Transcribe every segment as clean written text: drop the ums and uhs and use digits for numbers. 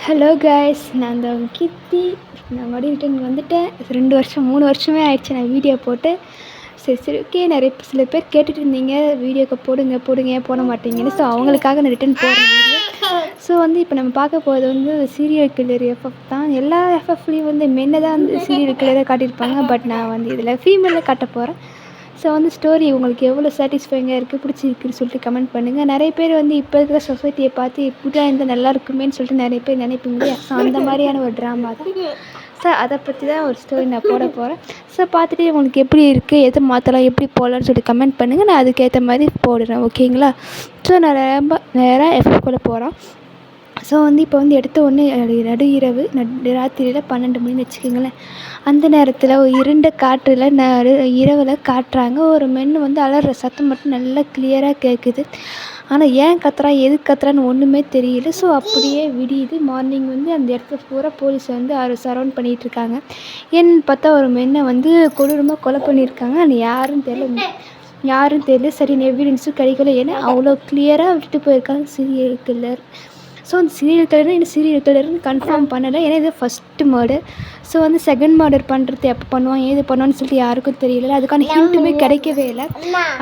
Hello guys, நான் அந்த கீர்த்தி. நான் மறுபடியும் ரிட்டன் வந்துட்டேன். 2 வருஷம் 3 வருஷமே ஆயிடுச்சு நான் வீடியோ போட்டு. சரி ஓகே. சில பேர் கேட்டுட்டு இருந்தீங்க, வீடியோக்கு போடுங்க ஏன் போட மாட்டீங்கன்னு. ஸோ அவங்களுக்காக நான் ரிட்டன் போடுறேன் வீடியோ. ஸோ இப்போ நம்ம பார்க்க போகிறது சீரியல் கில்லர் எஃப்எஃப் தான். எல்லா எஃப்எஃப்லேயும் மென்னை தான் சீரியல் கில்லராக காட்டியிருப்பாங்க. பட் நான் இதில் ஃபீமேலில் காட்ட போகிறேன். ஸோ ஸ்டோரி உங்களுக்கு எவ்வளோ சாட்டிஸ்ஃபைங்காக இருக்குது, பிடிச்சிருக்குன்னு சொல்லிட்டு கமெண்ட் பண்ணுங்கள். நிறைய பேர் இப்போ இருக்கிற சொசைட்டியை பார்த்து இப்படிதான் இருந்தால் நல்லா இருக்குமேன்னு சொல்லிட்டு நிறைய பேர் நினைப்பீங்க. ஸோ அந்த மாதிரியான ஒரு ட்ராமா தான். ஸோ அதை பற்றி தான் ஒரு ஸ்டோரி நான் போட போகிறேன். ஸோ பார்த்துட்டு உங்களுக்கு எப்படி இருக்குது, எதை மாற்றலாம், எப்படி போடலான்னு சொல்லிட்டு கமெண்ட் பண்ணுங்கள். நான் அதுக்கேற்ற மாதிரி போடுறேன், ஓகேங்களா? ஸோ நான் ரொம்ப நேராக எஃப்எஃப்குள்ளே போகிறோம். ஸோ இப்போ எடுத்த உடனே நடு இரவு ராத்திரியில் 12 மணின்னு வச்சுக்கோங்களேன். அந்த நேரத்தில் ஒரு இருண்ட காற்றில் இரவில் காட்டுறாங்க. ஒரு மென் அலற சத்தம் மட்டும் நல்லா கிளியராக கேட்குது. ஆனால் ஏன் கத்துறான், எதுக்கு கத்துறான்னு ஒன்றுமே தெரியல. ஸோ அப்படியே விடியுது. மார்னிங் அந்த இடத்துல பூரா போலீஸ் சரௌண்ட் பண்ணிகிட்ருக்காங்க. ஏன்னு பார்த்தா ஒரு மென்னை கொடூரமாக கொலை பண்ணியிருக்காங்க. ஆனால் யாரும் தெரியல. சரி, எவிடன்ஸும் கிடைக்கல. ஏன்னா அவ்வளோ கிளியராக விட்டுட்டு போயிருக்காங்க சீரியல் கில்லர். ஸோ அந்த சீரியல் கில்லர்னு இன்னும் சீரியல் கில்லர்னு கன்ஃபார்ம் பண்ணலை. ஏன்னா இது first murder. So second murder பண்ணுறது எப்போ பண்ணுவான், ஏது பண்ணுவான்னு சொல்லிட்டு யாருக்கும் தெரியல. அதுக்கான ஹிண்ட்டுமே கிடைக்கவே இல்லை.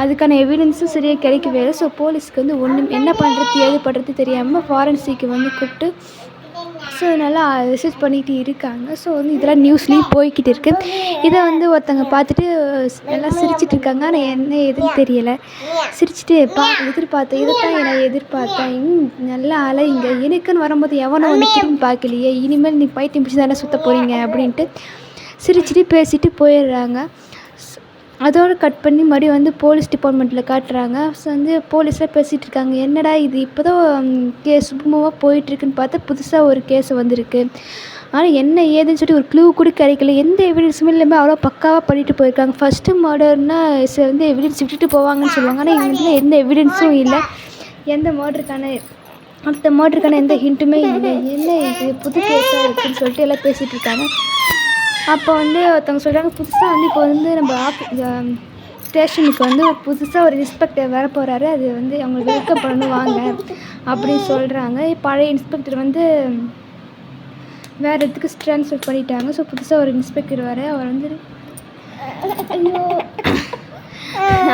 அதுக்கான எவிடன்ஸும் சரியாக கிடைக்கவே இல்லை. ஸோ போலீஸ்க்கு ஒன்றும் என்ன பண்ணுறது ஏது பண்ணுறது தெரியாமல் ஃபாரன்சிக்கு கூப்பிட்டு ஸோ நல்லா ரிசர்ச் பண்ணிகிட்டு இருக்காங்க. ஸோ இதெல்லாம் நியூஸ்லேயும் போய்கிட்டு இருக்குது. இதை ஒருத்தங்க பார்த்துட்டு நல்லா சிரிச்சிட்டு இருக்காங்க. ஆனால் என்ன எதுன்னு தெரியலை. சிரிச்சிட்டு எதிர்பார்த்தேன், இதைத்தான் நான் எதிர்பார்த்தேன். நல்லா அலைங்க, எனக்குன்னு வரும்போது எவனோ திரும்பி பார்க்கலையே, இனிமேல் நீ பைத்தியம் பிடிச்சி தானே சுற்ற போகிறீங்க அப்படின்ட்டு சிரிச்சிட்டு பேசிட்டு போயிடுறாங்க. அதோடு கட் பண்ணி மறுபடியும் போலீஸ் டிபார்ட்மெண்ட்டில் காட்டுறாங்க. ஸோ போலீஸில் பேசிகிட்டு இருக்காங்க. என்னடா இது இப்போ தான் கேஸ் சுமூகமாக போயிட்டுருக்குன்னு பார்த்தா புதுசாக ஒரு கேஸ் வந்திருக்கு. ஆனால் என்ன ஏதுன்னு சொல்லிட்டு ஒரு க்ளூ கூட கிடைக்கல. எந்த எவிடன்ஸுமே இல்லாமல் அவ்வளோ பக்காவாக பண்ணிட்டு போயிருக்காங்க. ஃபஸ்ட்டு மர்டர்னால் எவிடன்ஸ் விட்டுட்டு போவாங்கன்னு சொல்லுவாங்க. ஆனால் இவங்க எந்த எவிடன்ஸும் இல்லை. அடுத்த மர்டருக்கான எந்த ஹிண்ட்டுமே இல்லை. என்ன இது புது கேஸாக இருக்குதுன்னு சொல்லிட்டு எல்லாம் பேசிகிட்டு இருக்காங்க. அப்போ ஒருத்தவங்க சொல்கிறாங்க, புதுசாக இப்போ நம்ம ஸ்டேஷனுக்கு ஒரு புதுசாக ஒரு இன்ஸ்பெக்டர் வர போகிறாரு. அது அவங்க வெல்கம் பண்ணணும் வாங்க அப்படின்னு சொல்கிறாங்க. பழைய இன்ஸ்பெக்டர் வேறு இடத்துக்கு ட்ரான்ஸ்ஃபர் பண்ணிட்டாங்க. ஸோ புதுசாக ஒரு இன்ஸ்பெக்டர் வர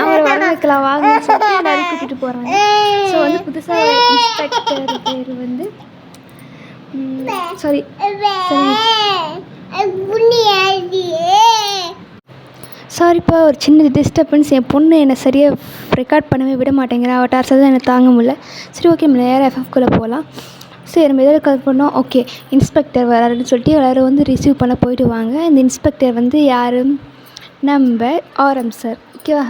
அவர் வர வைக்கலாம் வாங்கன்னு சொல்லிட்டு எல்லாரும் கூட்டிகிட்டு போகிறாங்க. ஸோ புதுசாக இன்ஸ்பெக்டர் பேர் சாரி சாரிப்பா, ஒரு சின்ன டிஸ்டர்பன்ஸ். என் பொண்ணு என்னை சரியாக ரெக்கார்ட் பண்ணவே விட மாட்டேங்கிறா. அவள் டார்ச்சர் தான் எனக்கு தாங்க முடியல. சரி ஓகே, நம்ம நேராக எஃப்எஃப்குள்ளே போகலாம். சரி, நம்ம எதாவது கலெக்ட் பண்ணோம். ஓகே, இன்ஸ்பெக்டர் வராருன்னு சொல்லிட்டு எல்லோரும் ரிசீவ் பண்ண போயிட்டு வாங்க. இந்த இன்ஸ்பெக்டர் யார், நம்ம ஆரம் சார். ஓகேவா,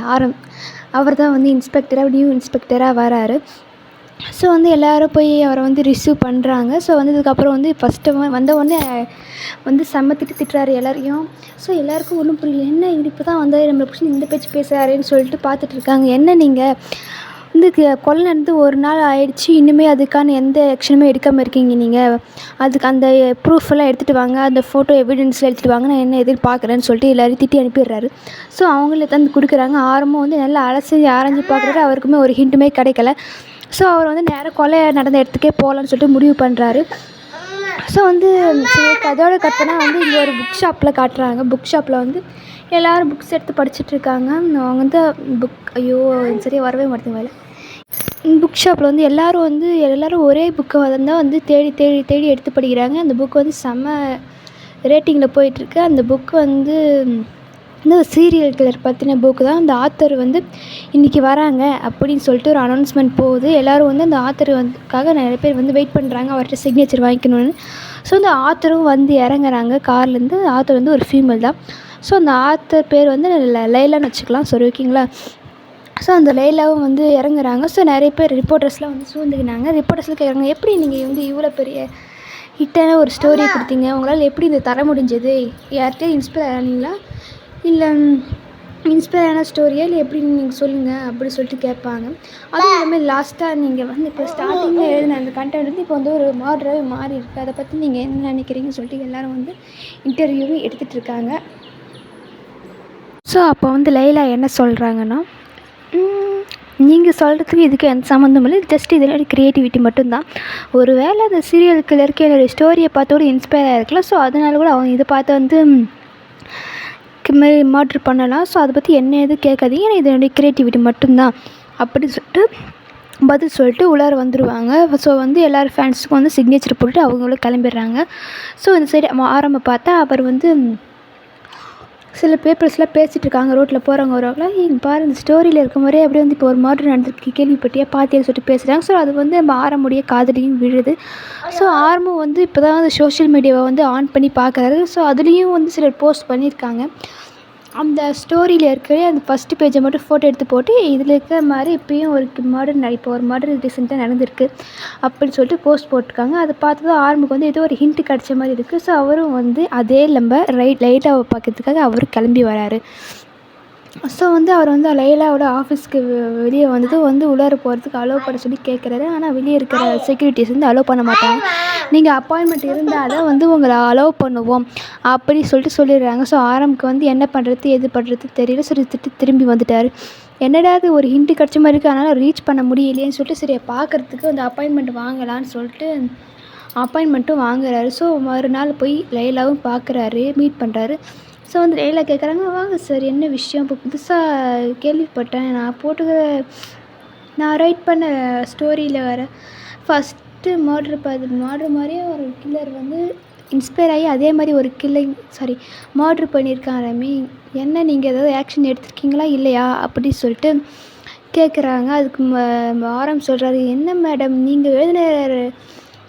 அவர் தான் இன்ஸ்பெக்டராக நியூ இன்ஸ்பெக்டராக வராரு. ஸோ எல்லோரும் போய் அவரை ரிசீவ் பண்ணுறாங்க. ஸோ இதுக்கப்புறம் ஃபஸ்ட்டு வந்தவுடனே செம்ம திட்டுறாரு எல்லாரையும். ஸோ எல்லாேருக்கும் ஒன்றும் புரியல. என்ன இப்போ தான் வந்தார், நம்மளை பிடிச்சி இந்த பேச்சு பேசுகிறாருன்னு சொல்லிட்டு பார்த்துட்ருக்காங்க. என்ன நீங்கள் கொலை நடந்து 1 நாள் ஆயிடுச்சு, இன்னுமே அதுக்கான எந்த ஆக்ஷனுமே எடுக்காமல் இருக்கீங்க. நீங்கள் அதுக்கு அந்த ப்ரூஃப் எல்லாம் எடுத்துகிட்டு வாங்க, அந்த ஃபோட்டோ எவிடன்ஸில் எடுத்துகிட்டு வாங்க, நான் என்ன எதிர்பார்க்குறேன்னு சொல்லிட்டு எல்லோரும் திட்டி அனுப்பிடுறாரு. ஸோ அவங்களே தான் கொடுக்குறாங்க. ஆரம்பம் நல்லா ஆராய்ஞ்சு பார்க்குறாரு. அவருக்குமே ஒரு ஹிண்ட்டுமே கிடைக்கல. ஸோ அவர் நேராக கொலை நடந்த இடத்துக்கே போகலான்னு சொல்லிட்டு முடிவு பண்ணுறாரு. ஸோ அதோட கட்டணா இங்கே ஒரு புக் ஷாப்பில் காட்டுறாங்க. புக் ஷாப்பில் எல்லோரும் புக்ஸ் எடுத்து படிச்சுட்ருக்காங்க. அவங்க ஐயோ சரியாக வரவே மாட்டேங்க வேலை. புக் ஷாப்பில் எல்லோரும் ஒரே புக்கை தேடி தேடி தேடி எடுத்து படிக்கிறாங்க. அந்த புக்கு செம்ம ரேட்டிங்கில் போயிட்டுருக்கு. அந்த புக்கு சீரியல் கில்லர் பற்றின புக்கு தான். அந்த ஆத்தர் இன்றைக்கி வராங்க அப்படின்னு சொல்லிட்டு ஒரு அனௌன்ஸ்மெண்ட் போகுது. எல்லோரும் அந்த ஆத்தருக்காக நிறைய பேர் வெயிட் பண்ணுறாங்க, அவர்கிட்ட சிக்னேச்சர் வாங்கிக்கணும்னு. ஸோ அந்த ஆத்தரும் இறங்குறாங்க கார்லேருந்து. ஆத்தர் ஒரு ஃபீமேல் தான். ஸோ அந்த ஆத்தர் பேர் லைலான்னு வச்சுக்கலாம். சரி ஓகேங்களா. ஸோ அந்த லைலாவும் இறங்குறாங்க. ஸோ நிறைய பேர் ரிப்போர்ட்டர்ஸ்லாம் சூழ்ந்துக்கினாங்க. ரிப்போர்ட்டர்ஸில் கேட்குறாங்க, எப்படி நீங்கள் இவ்வளோ பெரிய ஹிட்டான ஒரு ஸ்டோரி கொடுத்தீங்க, உங்களால் எப்படி இதை தர முடிஞ்சது, யார்கிட்டயும் இன்ஸ்பயர் ஆனீங்களா, இல்லை இன்ஸ்பயரான ஸ்டோரியா, இல்லை எப்படின்னு நீங்கள் சொல்லுங்கள் அப்படி சொல்லிட்டு கேட்பாங்க. அதுவும் இல்லாமல் லாஸ்ட்டாக நீங்கள் இப்போ ஸ்டார்டிங்கில் எழுதின அந்த கண்டென்ட் இப்போ ஒரு மாடராகவே மாறி இருக்குது, அதை பற்றி நீங்கள் என்ன நினைக்கிறீங்கன்னு சொல்லிட்டு எல்லோரும் இன்டர்வியூவும் எடுத்துகிட்டு இருக்காங்க. ஸோ அப்போ லைலா என்ன சொல்கிறாங்கன்னா, நீங்கள் சொல்கிறதுக்கு இதுக்கு எந்த சம்மந்தமும் இல்லை, ஜஸ்ட் இதனோட க்ரியேட்டிவிட்டி மட்டும்தான். ஒரு வேளை அந்த சீரியல் கில்லருக்கு என்னோடய ஸ்டோரியை பார்த்தோட இன்ஸ்பயர் ஆகிருக்கலாம். ஸோ அதனால கூட அவங்க இதை பார்த்து வந்து இதுமாரி மர்ட்ரு பண்ணலாம். ஸோ அதை பற்றி என்ன எதுவும் கேட்காதீங்க, ஏன்னா இது என்னுடைய க்ரியேட்டிவிட்டி மட்டும்தான் அப்படின்னு சொல்லிட்டு பதில் சொல்லிட்டு உள்ளார வந்துடுவாங்க. ஸோ வந்து எல்லோரும் ஃபேன்ஸுக்கும் வந்து சிக்னேச்சர் போட்டுட்டு அவங்களும் கிளம்பிடுறாங்க. ஸோ இந்த சைடு பார்த்தா அவர் வந்து சில பேப்பர்ஸ்லாம் பேசிகிட்டு இருக்காங்க ரோட்டில் போகிறவங்க வரவங்களாம். இங்கே பாரு, இந்த ஸ்டோரியில் இருக்க மாதிரியே அப்படியே வந்து இப்போ ஒரு மர்டர் நடந்திருக்கு கேள்விப்பட்டியா பார்த்தியான்னு சொல்லிட்டு பேசுகிறாங்க. ஸோ அது வந்து நம்ம ஆரம்புடைய காதலியும் விழுது. ஸோ ஆரம்பம் வந்து இப்போ தான் வந்து சோஷியல் மீடியாவை வந்து ஆன் பண்ணி பார்க்குறாரு. ஸோ அதுலேயும் வந்து சிலர் போஸ்ட் பண்ணியிருக்காங்க. அந்த ஸ்டோரியில் இருக்கிற அந்த ஃபஸ்ட்டு பேஜை மட்டும் ஃபோட்டோ எடுத்து போட்டு இதில் இருக்கிற மாதிரி இப்போயும் ஒரு இப்போ ஒரு மர்டர் ரீசெண்டாக நடந்திருக்கு அப்படின்னு சொல்லிட்டு போஸ்ட் போட்டிருக்காங்க. அதை பார்த்து தான் ஆரம்புக்கு வந்து ஏதோ ஒரு ஹிண்ட்டு கிடச்ச மாதிரி இருக்குது. ஸோ அவரும் வந்து அதே நம்ம லைட்டாக பார்க்கறதுக்காக அவர் கிளம்பி வராரு. ஸோ வந்து அவர் வந்து லைலாவோட ஆஃபீஸ்க்கு வெளியே வந்தது வந்து உள்ளார போகிறதுக்கு அலோவ் பண்ண சொல்லி கேட்குறாரு. ஆனால் வெளியே இருக்கிற செக்யூரிட்டிஸ் வந்து அலோவ் பண்ண மாட்டாங்க. நீங்கள் அப்பாயின்மெண்ட் இருந்தால் தான் வந்து உங்களை அலோவ் பண்ணுவோம் அப்படி சொல்லிட்டு சொல்லிடுறாங்க. ஸோ ஆரம்புக்கு வந்து என்ன பண்ணுறது எது பண்ணுறது தெரியல. சரி திரும்பி வந்துட்டார். என்னடா அது ஒரு ஹிண்ட்டு கிடச்ச மாதிரி இருக்குது, அதனால் ரீச் பண்ண முடியலையேன்னு சொல்லிட்டு சரி பார்க்குறதுக்கு வந்து அப்பாயின்மெண்ட் வாங்கலான்னு சொல்லிட்டு அப்பாயின்மெண்ட்டும் வாங்குறாரு. ஸோ மறுநாள் போய் லைலாவும் பார்க்குறாரு, மீட் பண்ணுறாரு. ஸோ வந்து லைலா கேட்குறாங்க, வாங்க சார் என்ன விஷயம், இப்போ புதுசாக கேள்விப்பட்டேன், நான் ரைட் பண்ண ஸ்டோரியில் வர ஃபஸ்ட்டு மர்ட்ரு மாதிரியே ஒரு கில்லர் வந்து இன்ஸ்பயர் ஆகி அதே மாதிரி ஒரு மர்ட்ரு பண்ணியிருக்காராமே, என்ன நீங்கள் ஏதாவது ஆக்ஷன் எடுத்திருக்கீங்களா இல்லையா அப்படி சொல்லிட்டு கேட்குறாங்க. அதுக்கு ஆரம் சொல்கிறாரு, என்ன மேடம் நீங்கள் எழுதின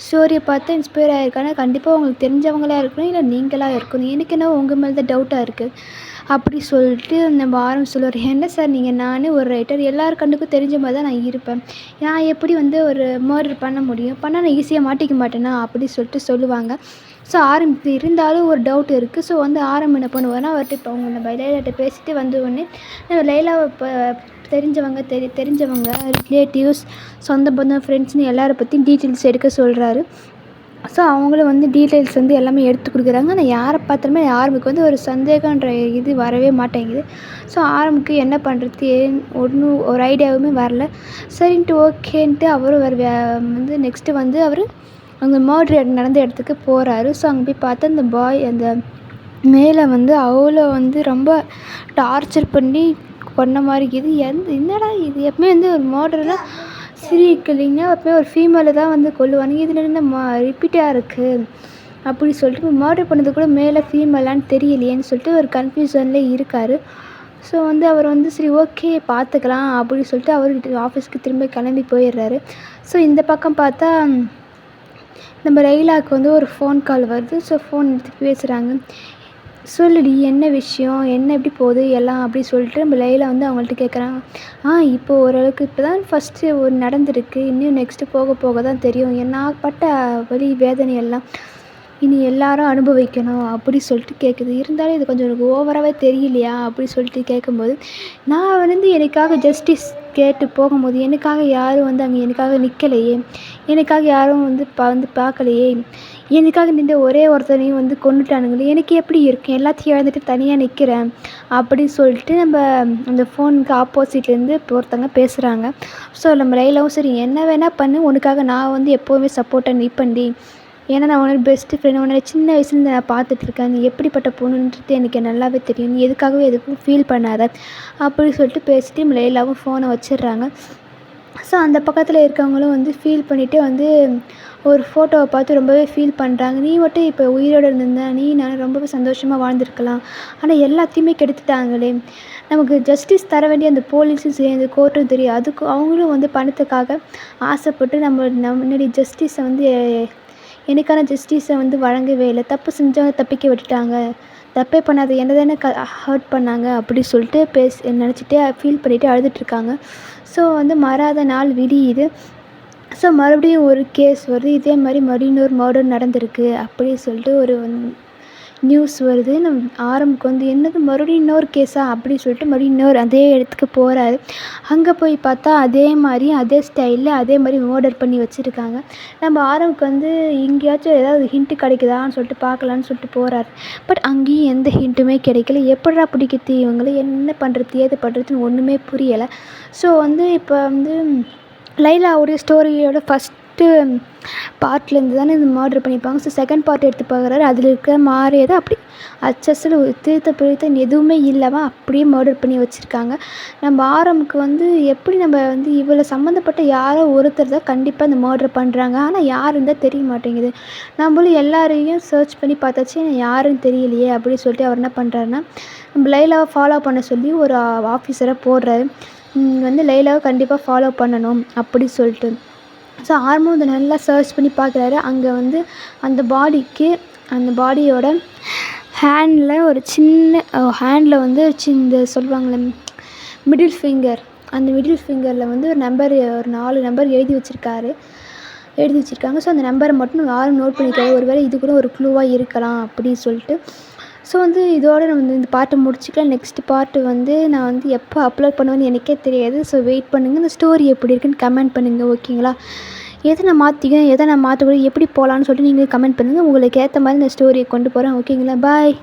ஸ்டோரியை பார்த்து இன்ஸ்பயர் ஆகிருக்கானா கண்டிப்பாக உங்களுக்கு தெரிஞ்சவங்களாக இருக்கணும், இல்லை நீங்களாக இருக்கணும், எனக்கு என்ன உங்கள் மேலே தான் டவுட்டாக இருக்குது அப்படி சொல்லிட்டு நம்ம சொல்லுவார். என்ன சார் நீங்கள் ஒரு ரைட்டர், எல்லார் கண்ணுக்கும் தெரிஞ்ச மாதிரி தான் நான் இருப்பேன், நான் எப்படி வந்து ஒரு மர்டர் பண்ண முடியும், பண்ணால் நான் ஈஸியாக மாட்டிக்க மாட்டேனா அப்படி சொல்லிட்டு சொல்லுவாங்க. ஸோ இப்படி இருந்தாலும் ஒரு டவுட் இருக்குது. ஸோ வந்து என்ன பண்ணுவார்னா அவர்கிட்ட இப்போ அவங்க நம்ம லைலாட்ட பேசிட்டு வந்த உடனே நம்ம லைலாவை இப்போ தெரிஞ்சவங்க ரிலேட்டிவ்ஸ், சொந்த பந்தம், ஃப்ரெண்ட்ஸ்னு எல்லாரை பற்றியும் டீட்டெயில்ஸ் எடுக்க சொல்கிறாரு. ஸோ அவங்களும் வந்து டீட்டெயில்ஸ் வந்து எல்லாமே எடுத்து கொடுக்குறாங்க. ஆனால் யாரை பார்த்தாலுமே ஆரம்புக்கு வந்து ஒரு சந்தேகன்ற இது வரவே மாட்டேங்குது. ஸோ ஆரம்புக்கு என்ன பண்ணுறதுக்கு ஒன்றும் ஒரு ஐடியாவுமே வரல. சரின்ட்டு ஓகேன்ட்டு அவரும் வந்து நெக்ஸ்ட்டு வந்து அவர் அங்கே மர்டர் நடந்த இடத்துக்கு போகிறாரு. ஸோ அங்கே போய் பார்த்தா அந்த மேலே வந்து அவ்வளோ வந்து ரொம்ப டார்ச்சர் பண்ண மாதிரி இது என்னடா இது, எப்பவுமே வந்து ஒரு மர்டர்னால் சீரியல் கில்லிங்னா எப்பவுமே ஒரு ஃபீமேலை தான் வந்து கொல்லுவானுங்க, இதில் என்ன ரிப்பீட்டாக இருக்குது அப்படி சொல்லிட்டு மர்டர் பண்ணது கூட மேலே ஃபீமேலான்னு தெரியலையேன்னு சொல்லிட்டு ஒரு கன்ஃபியூஷன்லேயே இருக்கார். ஸோ வந்து அவர் வந்து சரி ஓகே பார்த்துக்கலாம் அப்படின்னு சொல்லிட்டு அவர் ஆஃபீஸ்க்கு திரும்ப கிளம்பி போயிடுறாரு. ஸோ இந்த பக்கம் பார்த்தா நம்ம லைலாவுக்கு வந்து ஒரு ஃபோன் கால் வருது. ஸோ ஃபோன் எடுத்து பேசுகிறாங்க. சொல்லுடி என்ன விஷயம், என்ன எப்படி போகுது எல்லாம் அப்படி சொல்லிட்டு நம்ம லைலா வந்து அவங்கள்ட்ட கேட்குறாங்க. இப்போது ஓரளவுக்கு இப்போ தான் ஃபஸ்ட்டு ஒரு நடந்திருக்கு, இன்னும் நெக்ஸ்ட்டு போக தான் தெரியும், நான் பட்ட வலி வேதனை எல்லாம் இனி எல்லாரும் அனுபவிக்கணும் அப்படி சொல்லிட்டு கேட்குது. இருந்தாலும் இது கொஞ்சம் எனக்கு ஓவராகவே தெரியலையா அப்படி சொல்லிட்டு கேட்கும்போது, நான் வந்து எனக்காக ஜஸ்டிஸ் கேட்டு போகும்போது எனக்காக யாரும் வந்து அங்கே எனக்காக நிற்கலையே, எனக்காக யாரும் வந்து பார்க்கலையே, எனக்காக நின்ற ஒரே ஒருத்தனையும் வந்து கொண்டுட்டானுங்களே, எனக்கு எப்படி இருக்கும், எல்லாத்தையும் இழந்துட்டு தனியாக நிற்கிறேன் அப்படி சொல்லிட்டு நம்ம அந்த ஃபோனுக்கு ஆப்போசிட்லேருந்து ஒருத்தங்க பேசுகிறாங்க. ஸோ நம்ம லைலாவும் சரி என்ன வேணால் பண்ணு, உனக்காக நான் வந்து எப்போவுமே சப்போர்ட்டாக நிற்பேன்டி, ஏன்னா நான் உன்னோட பெஸ்ட்டு ஃப்ரெண்ட், உன்னோட சின்ன வயசுலேருந்து நான் பார்த்துட்ருக்கேன், நீ எப்படிப்பட்ட பொண்ணுன்றது எனக்கு நல்லாவே தெரியும், நீ எதுக்கும் ஃபீல் பண்ணாத அப்படி சொல்லிட்டு பேசிட்டு நம்ம லைலாவும் ஃபோனை வச்சிடுறாங்க. ஸோ அந்த பக்கத்தில் இருக்கவங்களும் வந்து ஃபீல் பண்ணிவிட்டு வந்து ஒரு ஃபோட்டோவை பார்த்து ரொம்பவே ஃபீல் பண்ணுறாங்க. நீ மட்டும் இப்போ உயிரோடு இருந்திருந்தா நான் ரொம்பவே சந்தோஷமாக வாழ்ந்துருக்கலாம், ஆனால் எல்லாத்தையுமே கெடுத்துட்டாங்களே, நமக்கு ஜஸ்டிஸ் தர வேண்டிய அந்த போலீஸும் சரி அந்த கோர்ட்டும் தெரியும், அதுக்கு அவங்களும் வந்து பணத்துக்காக ஆசைப்பட்டு முன்னாடி ஜஸ்டிஸை வந்து எனக்கான ஜஸ்டிஸை வந்து வழங்கவே இல்லை, தப்பு செஞ்சவங்க தப்பிக்க விட்டுட்டாங்க, தப்பே பண்ணாத என்ன தானே ஹர்ட் பண்ணாங்க அப்படி சொல்லிட்டு நினச்சிட்டே ஃபீல் பண்ணிவிட்டு அழுதுட்ருக்காங்க. ஸோ வந்து மறாத நாள் விடியுது. ஸோ மறுபடியும் ஒரு கேஸ் வருது, இதே மாதிரி மறுபடியும் ஒரு மர்டர் நடந்திருக்கு அப்படி சொல்லிட்டு ஒரு நியூஸ் வருது. ஆரம்புக்கு வந்து என்னது மறுபடியும் இன்னொரு கேஸா அப்படின்னு சொல்லிட்டு மறுபடியும் இன்னொரு அதே இடத்துக்கு போகிறாரு. அங்கே போய் பார்த்தா அதே மாதிரி அதே ஸ்டைலில் அதே மாதிரி மர்டர் பண்ணி வச்சுருக்காங்க. நம்ம ஆரம்புக்கு வந்து எங்கேயாச்சும் ஏதாவது ஹிண்ட்டு கிடைக்குதான்னு சொல்லிட்டு பார்க்கலான்னு சொல்லிட்டு போகிறாரு. பட் அங்கேயும் எந்த ஹிண்ட்டுமே கிடைக்கல. எப்படிடா பிடிக்கிறது இவங்கள, என்ன பண்ணுறது ஏது பண்ணுறதுன்னு ஒன்றுமே புரியலை. ஸோ வந்து இப்போ வந்து லைலாவுடைய ஸ்டோரியோட ஃபஸ்ட்டு பார்ட்லேருந்து தானே இந்த மர்டர் பண்ணியிருப்பாங்க. ஸோ செகண்ட் பார்ட் எடுத்து பார்க்குறாரு. அதில் இருக்கிற மாறியதை அப்படி அச்சஸில் திருத்த பிரித்தம் எதுவுமே இல்லாமல் அப்படியே மர்டர் பண்ணி வச்சுருக்காங்க. நம்ம ஆரம்புக்கு வந்து எப்படி நம்ம வந்து இவ்வளோ சம்மந்தப்பட்ட யாரோ ஒருத்தர் தான் கண்டிப்பாக இந்த மர்டர் பண்ணுறாங்க. ஆனால் யாருன்னு தான் தெரிய மாட்டேங்குது. நம்மளும் எல்லாரையும் சர்ச் பண்ணி பார்த்தாச்சு யாருன்னு தெரியலையே அப்படின்னு சொல்லிட்டு அவர் என்ன பண்ணுறாருன்னா, நம்ம லைலாவை ஃபாலோ பண்ண சொல்லி ஒரு ஆஃபீஸரை போடுறாரு. வந்து லைலாவை கண்டிப்பாக ஃபாலோ பண்ணணும் அப்படி சொல்லிட்டு. ஸோ ஆர்மும் இதை நல்லா சர்ச் பண்ணி பார்க்குறாரு. அங்கே வந்து அந்த பாடியோட ஹேண்டில் ஒரு சின்ன ஹேண்டில் வந்து இந்த சொல்லுவாங்களே மிடில் ஃபிங்கர், அந்த மிடில் ஃபிங்கரில் வந்து ஒரு 4 நம்பர் எழுதி வச்சுருக்காங்க. ஸோ அந்த நம்பரை மட்டும் யாரும் நோட் பண்ணிக்கிறாரு. ஒருவேளை இது கூட ஒரு க்ளூவாக இருக்கலாம் அப்படின்னு சொல்லிட்டு. ஸோ வந்து இதோடு நம்ம இந்த பார்ட்டை முடிச்சுக்கலாம். நெக்ஸ்ட் பார்ட்டு வந்து நான் வந்து எப்போ அப்லோட் பண்ணுவேன்னு எனக்கே தெரியாது. ஸோ வெயிட் பண்ணுங்கள். இந்த ஸ்டோரி எப்படி இருக்குன்னு கமெண்ட் பண்ணுங்கள், ஓகேங்களா? எதை நான் மாற்றிக்கணும், எதை நான் மாற்றக்கூடாது, எப்படி போகலான்னு சொல்லிட்டு நீங்கள் கமெண்ட் பண்ணுங்கள். உங்களுக்கு ஏற்ற மாதிரி இந்த ஸ்டோரியை கொண்டு போகிறேன், ஓகேங்களா? பாய்.